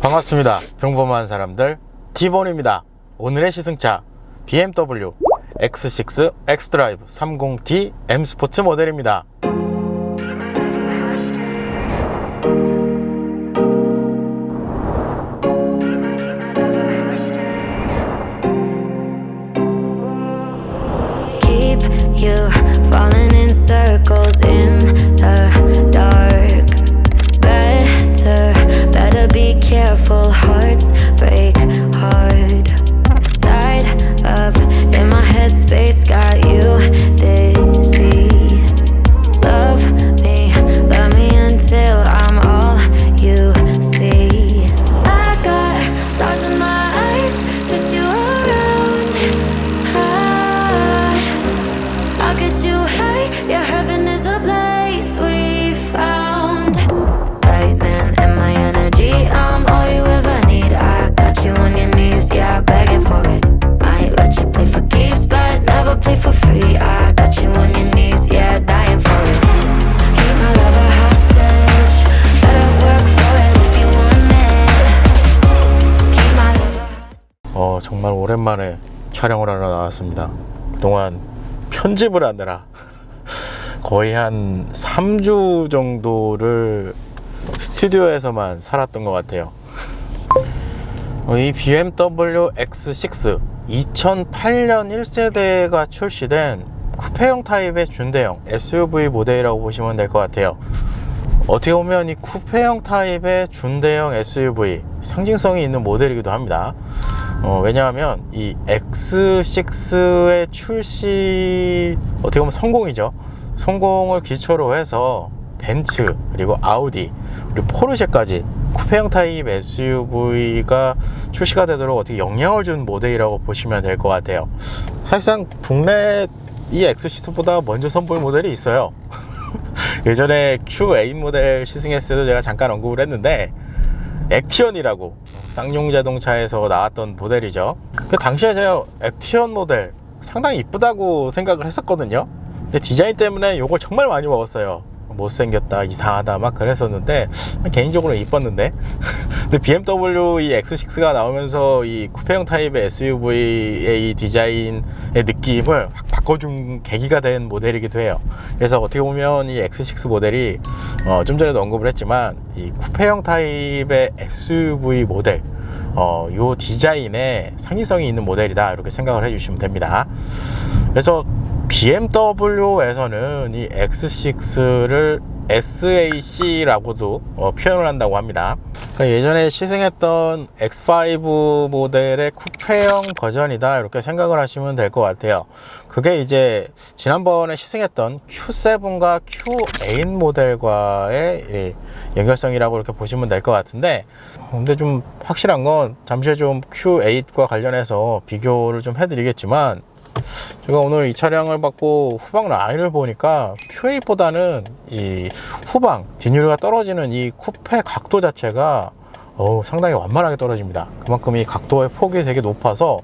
반갑습니다. 평범한 사람들 T본입니다. 오늘의 시승차 BMW X6 xDrive 30D M 스포츠 모델입니다. Keep you falling in circles in the dark. Better be careful. Hearts break hard. Tied up in my headspace, got you dizzy. Love me until I'm all you see. I got stars in my eyes, twist you around. I'll get you high, yeah, heaven is a place we found. Lightning in my energy, I'm all you ever need. I got you on your knees, yeah, begging for it. Might let you play for keeps, but never play for free. I got you on your knees, yeah, dying for it. Keep my love a hostage, better work for it if you want it. Keep my love a 정말 오랜만에 촬영을 하러 나왔습니다. 그동안 편집을 하느라 거의 한 3주 정도를 스튜디오에서만 살았던 것 같아요. 이 BMW X6 2008년 1세대가 출시된 쿠페형 타입의 준대형 SUV 모델이라고 보시면 될 것 같아요. 어떻게 보면 이 쿠페형 타입의 준대형 SUV 상징성이 있는 모델이기도 합니다. 왜냐하면 이 X6의 출시 어떻게 보면 성공이죠. 성공을 기초로 해서 벤츠 그리고 아우디 그리고 포르쉐까지 쿠페형 타입 SUV가 출시가 되도록 어떻게 영향을 준 모델이라고 보시면 될 것 같아요. 사실상 국내 이 X6보다 먼저 선보인 모델이 있어요. 예전에 Q8 모델 시승했을 때도 제가 잠깐 언급을 했는데 액티언이라고 쌍용 자동차에서 나왔던 모델이죠. 그 당시에 제가 액티언 모델 상당히 이쁘다고 생각을 했었거든요. 근데 디자인 때문에 욕을 정말 많이 먹었어요. 못생겼다, 이상하다 막 그랬었는데 개인적으로 이뻤는데 근데 BMW 이 X6가 나오면서 이 쿠페형 타입의 SUV의 이 디자인의 느낌을 확 바꿔준 계기가 된 모델이기도 해요. 그래서 어떻게 보면 이 X6 모델이 좀 전에도 언급을 했지만 이 쿠페형 타입의 SUV 모델 요 디자인에 상징성이 있는 모델이다 이렇게 생각을 해주시면 됩니다. 그래서 BMW에서는 이 X6를 SAC라고도 표현을 한다고 합니다. 그러니까 예전에 시승했던 X5 모델의 쿠페형 버전이다 이렇게 생각을 하시면 될 것 같아요. 그게 이제 지난번에 시승했던 Q7과 Q8 모델과의 연결성이라고 이렇게 보시면 될 것 같은데, 근데 좀 확실한 건 잠시 후에 좀 Q8과 관련해서 비교를 좀 해드리겠지만, 제가 오늘 이 차량을 받고 후방 라인을 보니까 Q8보다는 이 후방 뒷유리가 떨어지는 이 쿠페 각도 자체가 상당히 완만하게 떨어집니다. 그만큼 이 각도의 폭이 되게 높아서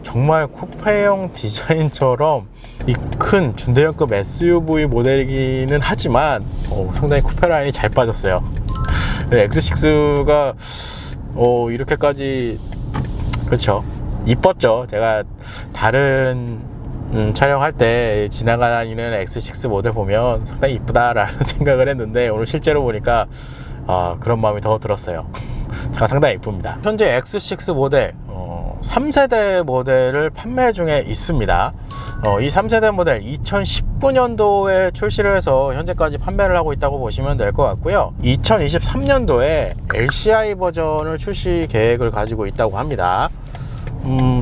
정말 쿠페형 디자인처럼 이 큰 준대형급 SUV 모델이기는 하지만 상당히 쿠페 라인이 잘 빠졌어요. X6가 이렇게까지 그렇죠, 이뻤죠. 제가 다른 촬영할 때 지나가다니는 X6 모델 보면 상당히 이쁘다라는 생각을 했는데 오늘 실제로 보니까 그런 마음이 더 들었어요. 차가 상당히 이쁩니다. 현재 X6 모델 3세대 모델을 판매 중에 있습니다. 이 3세대 모델 2019년도에 출시를 해서 현재까지 판매를 하고 있다고 보시면 될 것 같고요. 2023년도에 LCI 버전을 출시 계획을 가지고 있다고 합니다.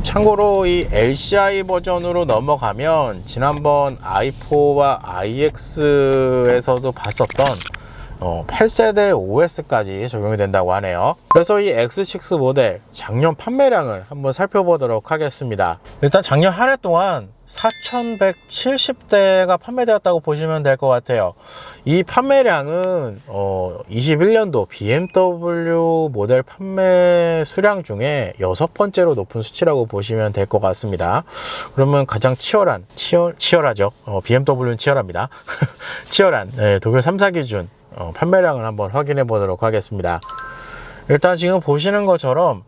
참고로 이 LCI 버전으로 넘어가면 지난번 i4와 iX에서도 봤었던 8세대 OS까지 적용이 된다고 하네요. 그래서 이 X6 모델 작년 판매량을 한번 살펴보도록 하겠습니다. 일단 작년 한 해 동안 4,170대가 판매되었다고 보시면 될 것 같아요. 이 판매량은 21년도 BMW 모델 판매 수량 중에 6번째로 높은 수치라고 보시면 될 것 같습니다. 그러면 가장 치열하죠. BMW는 치열합니다. 치열한 독일 3사 기준 판매량을 한번 확인해 보도록 하겠습니다. 일단 지금 보시는 것처럼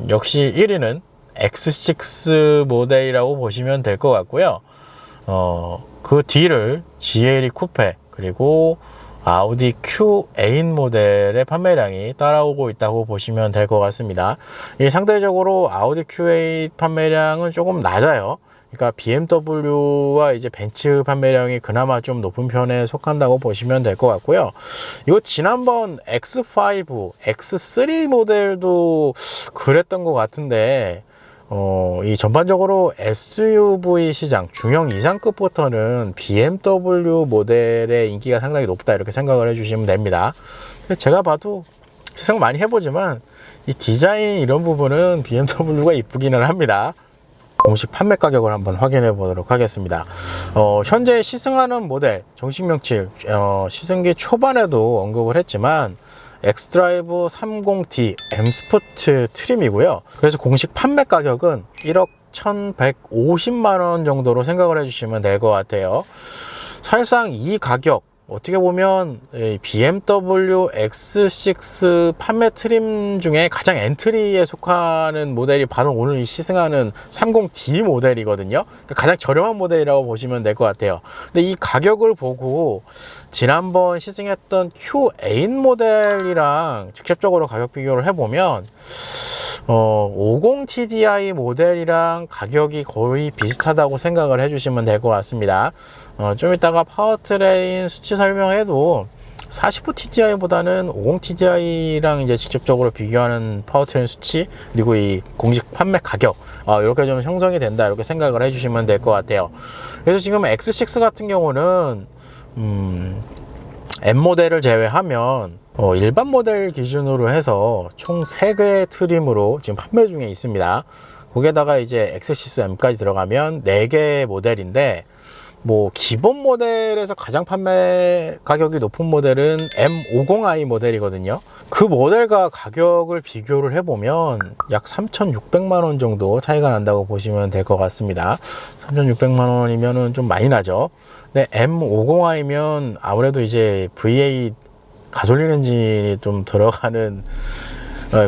역시 1위는 X6 모델이라고 보시면 될 것 같고요. 그 뒤를 GLE 쿠페 그리고 아우디 Q8 모델의 판매량이 따라오고 있다고 보시면 될 것 같습니다. 상대적으로 아우디 Q8 판매량은 조금 낮아요. 그러니까 BMW와 이제 벤츠 판매량이 그나마 좀 높은 편에 속한다고 보시면 될 것 같고요. 이거 지난번 X5, X3 모델도 그랬던 것 같은데 이 전반적으로 SUV 시장 중형 이상급부터는 BMW 모델의 인기가 상당히 높다 이렇게 생각을 해주시면 됩니다. 제가 봐도 시승 많이 해보지만 이 디자인 이런 부분은 BMW가 이쁘기는 합니다. 공식 판매 가격을 한번 확인해 보도록 하겠습니다. 현재 시승하는 모델 정식 명칭 시승기 초반에도 언급을 했지만 엑스드라이브 30D M 스포츠 트림이고요. 그래서 공식 판매 가격은 1억 1,150만원 정도로 생각을 해주시면 될 것 같아요. 사실상 이 가격 어떻게 보면 BMW X6 판매 트림 중에 가장 엔트리에 속하는 모델이 바로 오늘 시승하는 30D 모델이거든요. 가장 저렴한 모델이라고 보시면 될 것 같아요. 근데 이 가격을 보고 지난번 시승했던 Q8 모델이랑 직접적으로 가격 비교를 해보면 50TDI 모델이랑 가격이 거의 비슷하다고 생각을 해주시면 될 것 같습니다. 좀 이따가 파워트레인 수치 설명해도 49TDI보다는 50TDI랑 이제 직접적으로 비교하는 파워트레인 수치 그리고 이 공식 판매 가격 이렇게 좀 형성이 된다 이렇게 생각을 해주시면 될 것 같아요. 그래서 지금 X6 같은 경우는 M 모델을 제외하면 일반 모델 기준으로 해서 총 3개의 트림으로 지금 판매 중에 있습니다. 거기에다가 이제 X6M까지 들어가면 4개의 모델인데 뭐 기본 모델에서 가장 판매 가격이 높은 모델은 M50i 모델이거든요. 그 모델과 가격을 비교를 해보면 약 3,600만 원 정도 차이가 난다고 보시면 될 것 같습니다. 3,600만 원이면은 좀 많이 나죠. 근데 M50i면 아무래도 이제 V8 가솔린 엔진이 좀 들어가는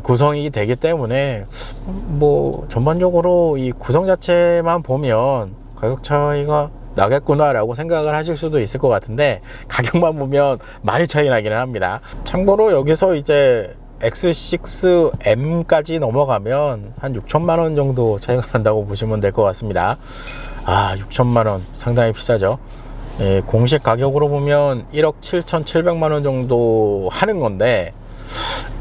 구성이 되기 때문에 뭐 전반적으로 이 구성 자체만 보면 가격 차이가 나겠구나 라고 생각을 하실 수도 있을 것 같은데 가격만 보면 많이 차이 나기는 합니다. 참고로 여기서 이제 X6M까지 넘어가면 한 6천만 원 정도 차이가 난다고 보시면 될 것 같습니다. 6천만 원 상당히 비싸죠. 공식 가격으로 보면 1억 7,700만 원 정도 하는 건데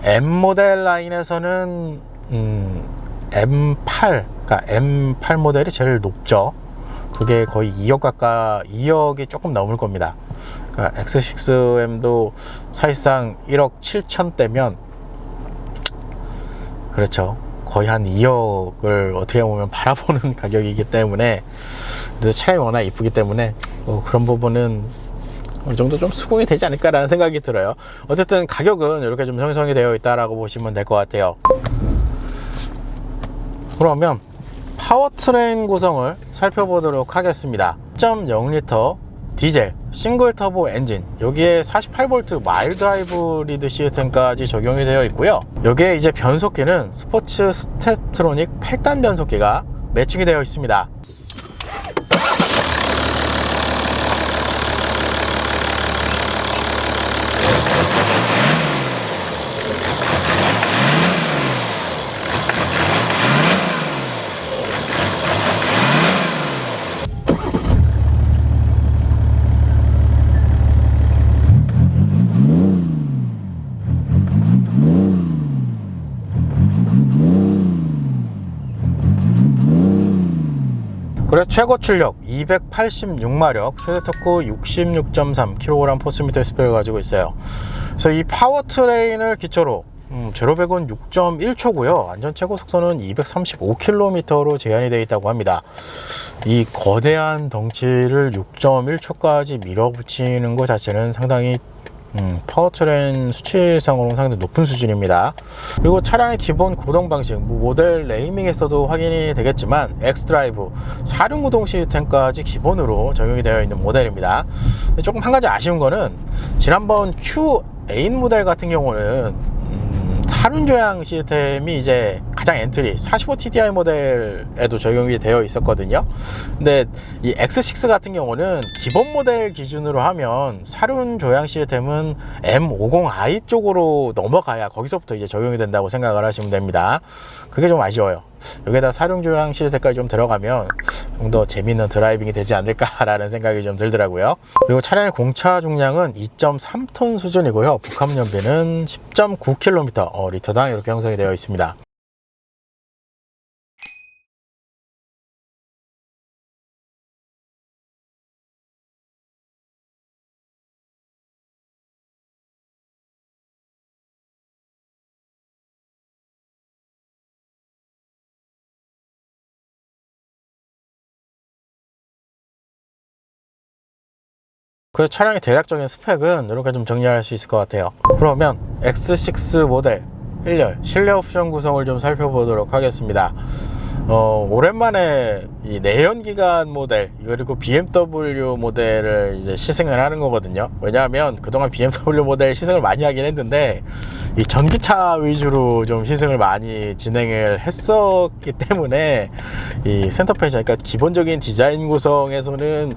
M 모델 라인에서는 M8, 그러니까 M8 모델이 제일 높죠. 그게 거의 2억 가까이 2억이 조금 넘을 겁니다. 그러니까 X6M도 사실상 1억 7천대면 그렇죠. 거의 한 2억을 어떻게 보면 바라보는 가격이기 때문에 차량이 워낙 이쁘기 때문에 그런 부분은 어느 정도 좀 수긍이 되지 않을까라는 생각이 들어요. 어쨌든 가격은 이렇게 좀 형성이 되어 있다라고 보시면 될 것 같아요. 그러면 파워트레인 구성을 살펴보도록 하겠습니다. 1.0L 디젤 싱글 터보 엔진, 여기에 48V 마일드 하이브리드 시스템까지 적용이 되어 있고요. 여기에 이제 변속기는 스포츠 스텝트로닉 8단 변속기가 매칭이 되어 있습니다. 그래서 최고 출력 286마력, 최대 토크 66.3kg 포스미터/스페어를 가지고 있어요. 그래서 이 파워트레인을 기초로 제로백은 6.1초고요. 안전 최고 속도는 235km로 제한이 되어 있다고 합니다. 이 거대한 덩치를 6.1초까지 밀어붙이는 것 자체는 상당히 파워트레인 수치상으로 상당히 높은 수준입니다. 그리고 차량의 기본 구동 방식, 모델 네이밍에서도 확인이 되겠지만 엑스드라이브 4륜 구동 시스템까지 기본으로 적용이 되어 있는 모델입니다. 조금 한 가지 아쉬운 거는 지난번 Q8 모델 같은 경우는 사륜 조향 시스템이 이제 가장 엔트리 45TDI 모델에도 적용이 되어 있었거든요. 근데 이 X6 같은 경우는 기본 모델 기준으로 하면 사륜 조향 시스템은 M50i 쪽으로 넘어가야 거기서부터 이제 적용이 된다고 생각을 하시면 됩니다. 그게 좀 아쉬워요. 여기에다 사륜 조향 시스템까지 좀 들어가면 좀 더 재미있는 드라이빙이 되지 않을까라는 생각이 좀 들더라고요. 그리고 차량의 공차 중량은 2.3톤 수준이고요. 복합 연비는 10.9km 리터당 이렇게 형성이 되어 있습니다. 그래서 차량의 대략적인 스펙은 이렇게 좀 정리할 수 있을 것 같아요. 그러면 X6 모델 1열 실내 옵션 구성을 좀 살펴보도록 하겠습니다. 오랜만에 이 내연기관 모델 그리고 BMW 모델을 이제 시승을 하는 거거든요. 왜냐하면 그동안 BMW 모델 시승을 많이 하긴 했는데 이 전기차 위주로 좀 시승을 많이 진행을 했었기 때문에 이 센터페이지, 그러니까 기본적인 디자인 구성에서는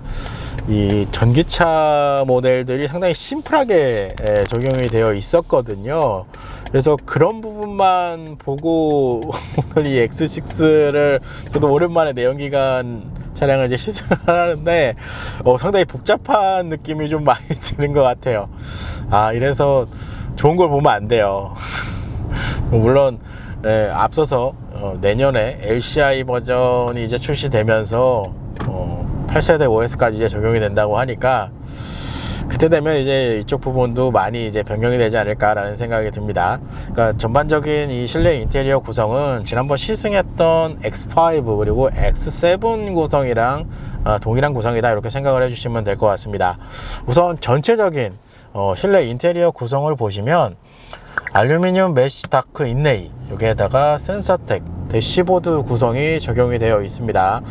이 전기차 모델들이 상당히 심플하게 적용이 되어 있었거든요. 그래서 그런 부분만 보고 오늘 이 X6를 저도 오랜만에 내연기관 차량을 이제 시승을 하는데 상당히 복잡한 느낌이 좀 많이 드는 것 같아요. 이래서 좋은 걸 보면 안 돼요. 물론 앞서서 내년에 LCI 버전이 이제 출시되면서 8세대 OS까지 이제 적용이 된다고 하니까 그때 되면 이제 이쪽 부분도 많이 이제 변경이 되지 않을까라는 생각이 듭니다. 그러니까 전반적인 이 실내 인테리어 구성은 지난번 시승했던 X5 그리고 X7 구성이랑 동일한 구성이다 이렇게 생각을 해주시면 될 것 같습니다. 우선 전체적인 실내 인테리어 구성을 보시면 알루미늄 메쉬 다크 인레이, 여기에다가 센서텍 대시보드 구성이 적용이 되어 있습니다.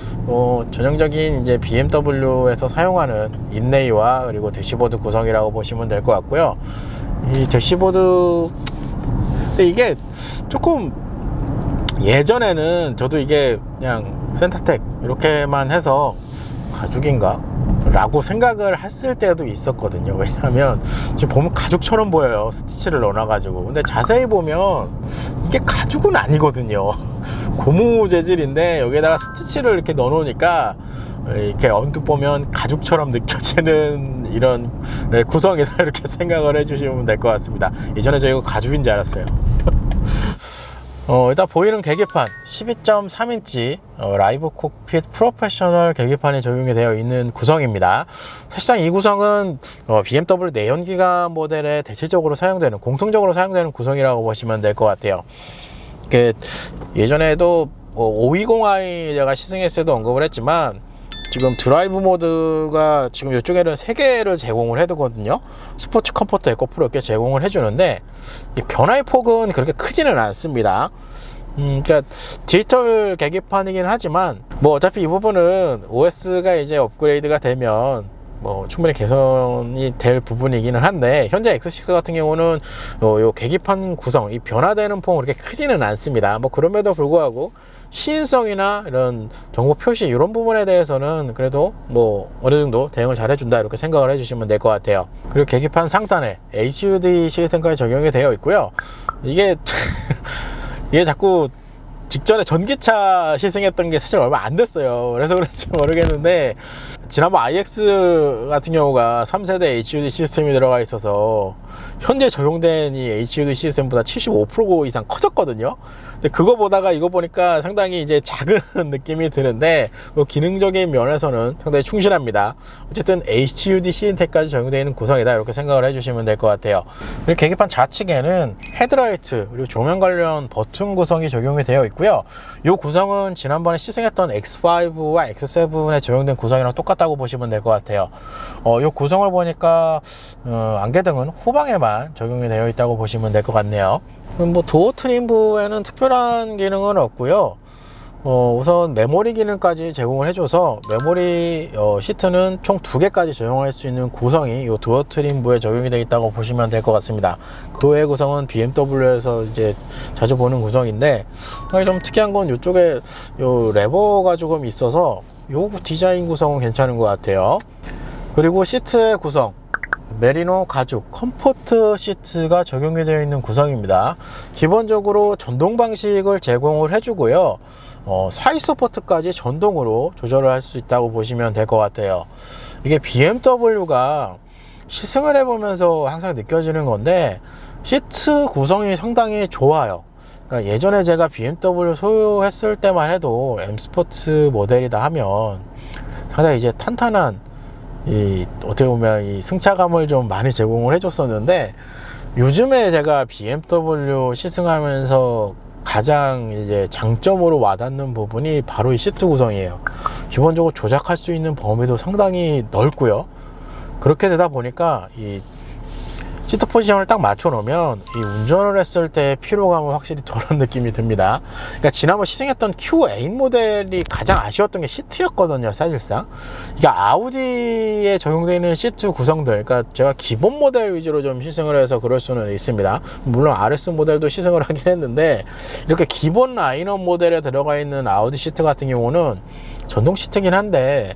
전형적인 이제 BMW에서 사용하는 인레이와 그리고 대시보드 구성이라고 보시면 될 것 같고요. 이 대시보드, 근데 이게 조금 예전에는 저도 이게 그냥 센터텍 이렇게만 해서 가죽인가? 라고 생각을 했을 때도 있었거든요. 왜냐하면 지금 보면 가죽처럼 보여요. 스티치를 넣어놔가지고. 근데 자세히 보면 이게 가죽은 아니거든요. 고무 재질인데 여기에다가 스티치를 이렇게 넣어놓으니까 이렇게 언뜻 보면 가죽처럼 느껴지는 이런 구성이다 이렇게 생각을 해주시면 될 것 같습니다. 예전에 저 이거 가죽인 줄 알았어요. 일단 보이는 계기판 12.3인치 라이브 콕핏 프로페셔널 계기판이 적용이 되어 있는 구성입니다. 사실상 이 구성은 BMW 내연기관 모델에 대체적으로 사용되는, 공통적으로 사용되는 구성이라고 보시면 될 것 같아요. 예전에도 520i 제가 시승했을 때도 언급을 했지만 지금 드라이브 모드가 지금 이쪽에는 3개를 제공을 해두거든요. 스포츠, 컴포트, 에코, 프로 이렇게 제공을 해주는데 변화의 폭은 그렇게 크지는 않습니다. 그러니까 디지털 계기판이긴 하지만 뭐 어차피 이 부분은 OS가 이제 업그레이드가 되면 뭐 충분히 개선이 될 부분이기는 한데 현재 X6 같은 경우는 요 계기판 구성, 이 변화되는 폭은 그렇게 크지는 않습니다. 뭐 그럼에도 불구하고 시인성이나 이런 정보 표시 이런 부분에 대해서는 그래도 뭐 어느 정도 대응을 잘 해준다 이렇게 생각을 해주시면 될 것 같아요. 그리고 계기판 상단에 HUD 시스템까지 적용이 되어 있고요. 이게 이게 자꾸 직전에 전기차 시승했던 게 사실 얼마 안 됐어요. 그래서 그런지 모르겠는데 지난번 iX 같은 경우가 3세대 HUD 시스템이 들어가 있어서 현재 적용된 이 HUD 시스템보다 75% 이상 커졌거든요. 근데 그거 보다가 이거 보니까 상당히 이제 작은 느낌이 드는데 뭐 기능적인 면에서는 상당히 충실합니다. 어쨌든 HUD 시스템까지 적용되어 있는 구성이다 이렇게 생각을 해주시면 될 것 같아요. 그리고 계기판 좌측에는 헤드라이트 그리고 조명 관련 버튼 구성이 적용이 되어 있고요. 이 구성은 지난번에 시승했던 X5와 X7에 적용된 구성이랑 똑같다고 보시면 될 것 같아요. 이 구성을 보니까 안개등은 후방에만 적용이 되어 있다고 보시면 될 것 같네요. 뭐 도어 트림부에는 특별한 기능은 없고요. 우선 메모리 기능까지 제공을 해줘서 메모리 시트는 총 2개까지 적용할 수 있는 구성이 이 두어 트림부에 적용이 되어 있다고 보시면 될 것 같습니다. 그 외의 구성은 BMW에서 이제 자주 보는 구성인데, 좀 특이한 건 이쪽에 요 레버가 조금 있어서 요 디자인 구성은 괜찮은 것 같아요. 그리고 시트의 구성, 메리노 가죽 컴포트 시트가 적용이 되어 있는 구성입니다. 기본적으로 전동 방식을 제공을 해주고요. 사이드 서포트까지 전동으로 조절을 할 수 있다고 보시면 될 것 같아요. 이게 BMW가 시승을 해보면서 항상 느껴지는 건데, 시트 구성이 상당히 좋아요. 그러니까 예전에 제가 BMW 소유했을 때만 해도 M 스포츠 모델이다 하면 상당히 이제 탄탄한, 어떻게 보면 이 승차감을 좀 많이 제공을 해줬었는데, 요즘에 제가 BMW 시승하면서 가장 이제 장점으로 와닿는 부분이 바로 이 시트 구성이에요. 기본적으로 조작할 수 있는 범위도 상당히 넓고요. 그렇게 되다 보니까 이 시트 포지션을 딱 맞춰 놓으면 이 운전을 했을 때 피로감은 확실히 덜한 느낌이 듭니다. 그러니까 지난번 시승했던 Q8 모델이 가장 아쉬웠던 게 시트였거든요, 사실상. 이게 아우디에 적용되어 있는 시트 구성들, 그러니까 제가 기본 모델 위주로 좀 시승을 해서 그럴 수는 있습니다. 물론 RS 모델도 시승을 하긴 했는데, 이렇게 기본 라인업 모델에 들어가 있는 아우디 시트 같은 경우는 전동 시트긴 한데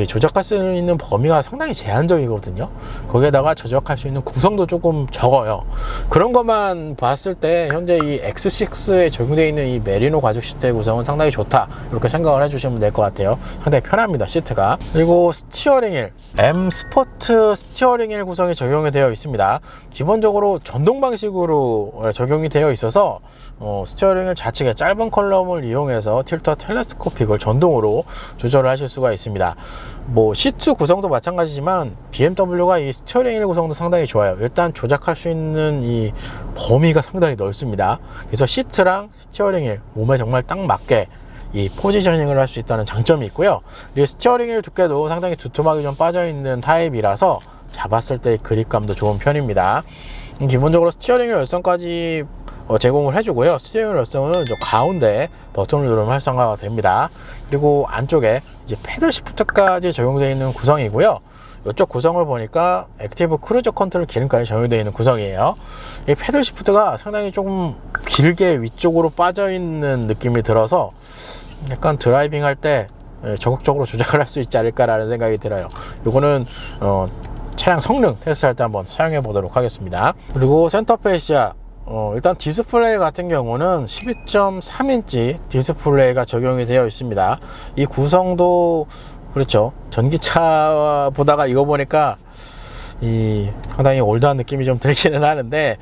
조작할 수 있는 범위가 상당히 제한적이거든요. 거기에다가 조작할 수 있는 구성도 조금 적어요. 그런 것만 봤을 때 현재 이 X6에 적용되어 있는 이 메리노 가죽 시트의 구성은 상당히 좋다, 이렇게 생각을 해주시면 될 것 같아요. 상당히 편합니다, 시트가. 그리고 스티어링 휠, M 스포트 스티어링 휠 구성이 적용이 되어 있습니다. 기본적으로 전동 방식으로 적용이 되어 있어서 스티어링 휠 좌측에 짧은 컬럼을 이용해서 틸터 텔레스코픽을 전동으로 조절을 하실 수가 있습니다. 시트 구성도 마찬가지지만 BMW가 이 스티어링 휠 구성도 상당히 좋아요. 일단 조작할 수 있는 이 범위가 상당히 넓습니다. 그래서 시트랑 스티어링 휠 몸에 정말 딱 맞게 이 포지셔닝을 할 수 있다는 장점이 있고요. 이 스티어링 휠 두께도 상당히 두툼하게 좀 빠져 있는 타입이라서 잡았을 때 그립감도 좋은 편입니다. 기본적으로 스티어링 휠 열선까지 제공을 해주고요. 스티어링 열선은 저 가운데 버튼을 누르면 활성화가 됩니다. 그리고 안쪽에 이제 패들 시프트까지 적용되어 있는 구성이고요. 이쪽 구성을 보니까 액티브 크루즈 컨트롤 기능까지 적용되어 있는 구성이에요. 이 패들 시프트가 상당히 조금 길게 위쪽으로 빠져 있는 느낌이 들어서 약간 드라이빙 할 때 적극적으로 조작을 할 수 있지 않을까라는 생각이 들어요. 이거는 차량 성능 테스트할 때 한번 사용해 보도록 하겠습니다. 그리고 센터 페이시아, 일단 디스플레이 같은 경우는 12.3인치 디스플레이가 적용이 되어 있습니다. 이 구성도 그렇죠, 전기차 보다가 이거 보니까 상당히 올드한 느낌이 좀 들기는 하는데,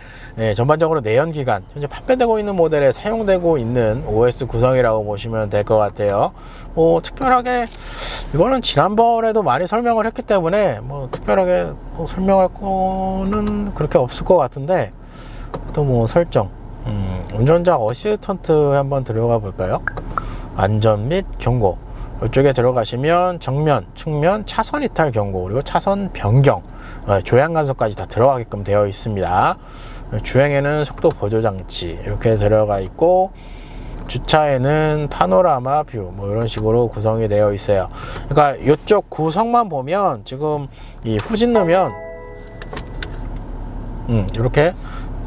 전반적으로 내연기관, 현재 판매되고 있는 모델에 사용되고 있는 OS 구성이라고 보시면 될 것 같아요. 특별하게 이거는 지난번에도 많이 설명을 했기 때문에 특별하게 설명할 거는 그렇게 없을 것 같은데, 또 설정, 운전자 어시스턴트 한번 들어가 볼까요? 안전 및 경고, 이쪽에 들어가시면 정면, 측면, 차선 이탈 경고, 그리고 차선 변경, 조향 간섭까지 다 들어가게끔 되어 있습니다. 주행에는 속도 보조 장치 이렇게 들어가 있고, 주차에는 파노라마 뷰 이런 식으로 구성이 되어 있어요. 그러니까 이쪽 구성만 보면 지금 이 후진 넣으면 이렇게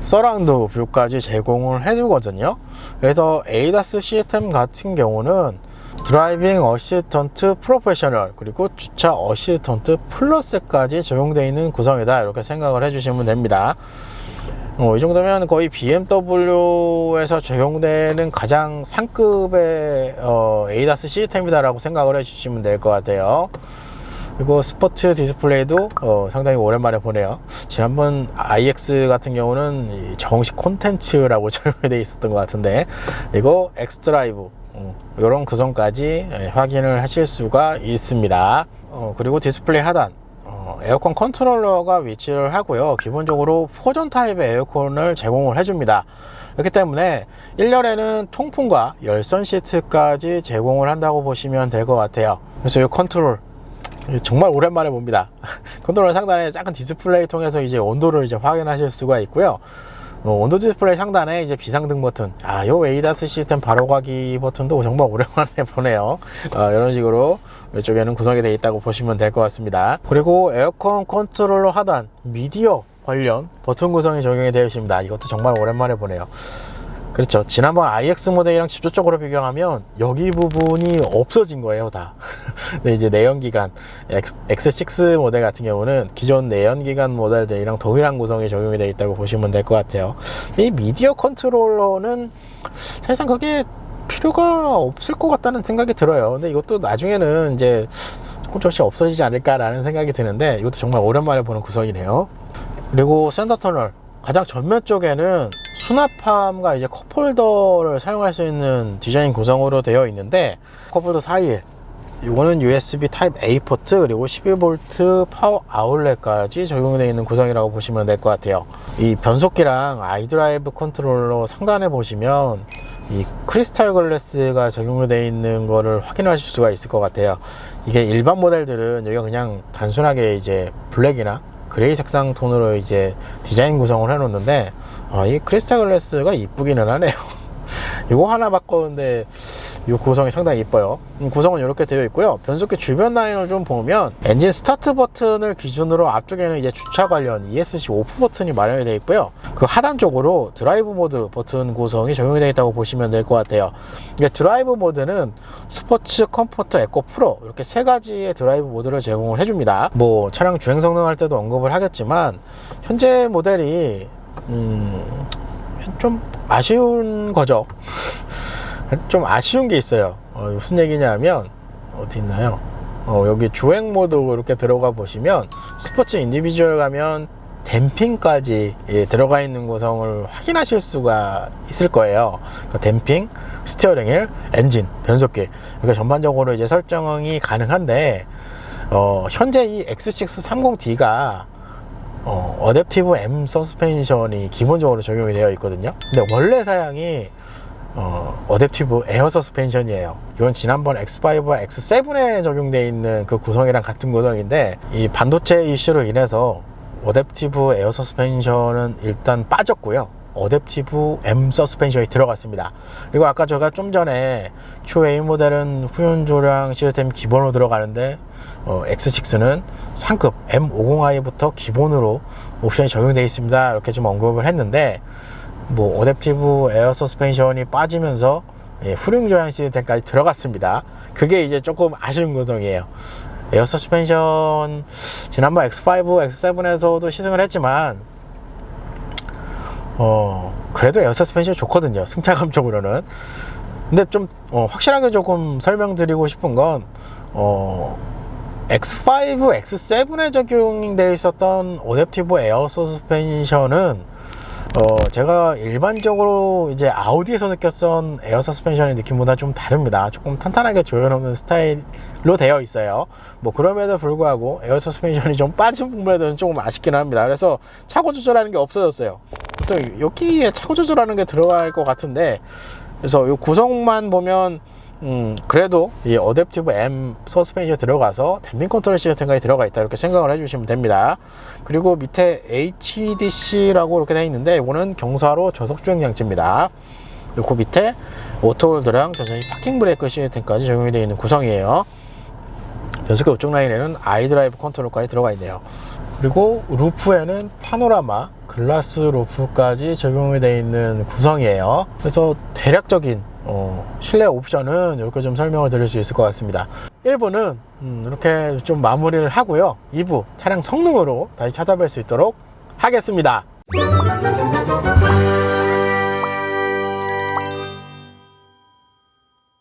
서라운드 뷰까지 제공을 해주거든요. 그래서 ADAS 시스템 같은 경우는 드라이빙 어시스턴트 프로페셔널, 그리고 주차 어시스턴트 플러스까지 적용되어 있는 구성이다, 이렇게 생각을 해주시면 됩니다. 이 정도면 거의 BMW에서 적용되는 가장 상급의 ADAS 시스템이다 라고 생각을 해주시면 될 것 같아요. 그리고 스포츠 디스플레이도 상당히 오랜만에 보네요. 지난번 iX 같은 경우는 정식 콘텐츠라고 적용이 되어 있었던 것 같은데, 그리고 엑스드라이브 이런 구성까지 확인을 하실 수가 있습니다. 그리고 디스플레이 하단, 에어컨 컨트롤러가 위치를 하고요. 기본적으로 포전 타입의 에어컨을 제공을 해줍니다. 그렇기 때문에 1열에는 통풍과 열선 시트까지 제공을 한다고 보시면 될 것 같아요. 그래서 이 컨트롤 정말 오랜만에 봅니다. 컨트롤 상단에 작은 디스플레이 통해서 이제 온도를 이제 확인하실 수가 있고요. 온도 디스플레이 상단에 이제 비상등 버튼, 요 ADAS 시스템 바로가기 버튼도 정말 오랜만에 보네요. 이런 식으로 이쪽에는 구성이 되어 있다고 보시면 될 것 같습니다. 그리고 에어컨 컨트롤러 하단 미디어 관련 버튼 구성이 적용이 되어 있습니다. 이것도 정말 오랜만에 보네요. 그렇죠. 지난번 IX 모델이랑 직접적으로 비교하면 여기 부분이 없어진 거예요, 다. 근데 이제 내연기관 X6 모델 같은 경우는 기존 내연기관 모델들이랑 동일한 구성이 적용이 되어 있다고 보시면 될 것 같아요. 이 미디어 컨트롤러는 사실상 그게 필요가 없을 것 같다는 생각이 들어요. 근데 이것도 나중에는 이제 조금씩 없어지지 않을까라는 생각이 드는데, 이것도 정말 오랜만에 보는 구성이네요. 그리고 센터 터널 가장 전면 쪽에는 수납함과 이제 컵홀더를 사용할 수 있는 디자인 구성으로 되어 있는데, 컵홀더 사이에 이거는 USB 타입 A 포트 그리고 12V 파워 아울렛까지 적용되어 있는 구성이라고 보시면 될 것 같아요. 이 변속기랑 아이드라이브 컨트롤러 상단에 보시면 이 크리스탈 글래스가 적용되어 있는 거를 확인하실 수가 있을 것 같아요. 이게 일반 모델들은 여기가 그냥 단순하게 이제 블랙이나 그레이 색상 톤으로 이제 디자인 구성을 해 놓는데, 이 크리스탈 글래스가 이쁘기는 하네요. 이거 하나 바꿨는데 이 구성이 상당히 이뻐요. 구성은 이렇게 되어 있고요. 변속기 주변 라인을 좀 보면 엔진 스타트 버튼을 기준으로 앞쪽에는 이제 주차 관련 ESC 오프 버튼이 마련이 되어 있고요. 그 하단 쪽으로 드라이브 모드 버튼 구성이 적용이 되어 있다고 보시면 될 것 같아요. 이게 드라이브 모드는 스포츠, 컴포트, 에코, 프로 이렇게 세 가지의 드라이브 모드를 제공을 해줍니다. 뭐 차량 주행 성능 할 때도 언급을 하겠지만, 현재 모델이 좀 아쉬운 거죠. 좀 아쉬운 게 있어요. 무슨 얘기냐면, 어디 있나요? 여기 주행 모드 이렇게 들어가 보시면 스포츠 인디비주얼 가면 댐핑까지 들어가 있는 구성을 확인하실 수가 있을 거예요. 그러니까 댐핑, 스티어링 휠, 엔진, 변속기, 그러니까 전반적으로 이제 설정이 가능한데, 현재 이 X630D가 어댑티브 M 서스펜션이 기본적으로 적용이 되어 있거든요. 근데 원래 사양이 어댑티브 에어 서스펜션이에요. 이건 지난번 X5와 X7에 적용되어 있는 그 구성이랑 같은 구성인데, 이 반도체 이슈로 인해서 어댑티브 에어 서스펜션은 일단 빠졌고요. 어댑티브 M 서스펜션이 들어갔습니다. 그리고 아까 제가 좀 전에 QA 모델은 후륜 조량 시스템이 기본으로 들어가는데, X6는 상급 M50i부터 기본으로 옵션이 적용되어 있습니다, 이렇게 좀 언급을 했는데, 뭐 어댑티브 에어 서스펜션이 빠지면서 후륜 조향 시스템까지 들어갔습니다. 그게 이제 조금 아쉬운 구성이에요. 에어 서스펜션 지난번 X5, X7에서도 시승을 했지만 그래도 에어 서스펜션이 좋거든요, 승차감 쪽으로는. 근데 좀 확실하게 조금 설명드리고 싶은 건, X5, X7에 적용되어 있었던 어댑티브 에어 서스펜션은 제가 일반적으로 이제 아우디에서 느꼈던 에어 서스펜션의 느낌보다 좀 다릅니다. 조금 탄탄하게 조여놓는 스타일로 되어 있어요. 뭐 그럼에도 불구하고 에어 서스펜션이 좀 빠진 부분에 대해서는 조금 아쉽긴 합니다. 그래서 차고 조절하는 게 없어졌어요. 또 여기에 차고 조절하는 게 들어갈 것 같은데, 그래서 이 구성만 보면 그래도 이 어댑티브 M 서스펜션이 들어가서 댐핑 컨트롤 시스템까지 들어가 있다, 이렇게 생각을 해주시면 됩니다. 그리고 밑에 HDC라고 이렇게 되어 있는데, 이거는 경사로 저속 주행 장치입니다. 그 밑에 오토홀드랑 전자식 파킹 브레이크 시스템까지 적용이 되어 있는 구성이에요. 변속기 우측 라인에는 아이드라이브 컨트롤까지 들어가 있네요. 그리고 루프에는 파노라마 글라스 루프까지 적용이 되어 있는 구성이에요. 그래서 대략적인 실내 옵션은 이렇게 좀 설명을 드릴 수 있을 것 같습니다. 1부는 이렇게 좀 마무리를 하고요. 2부 차량 성능으로 다시 찾아뵐 수 있도록 하겠습니다.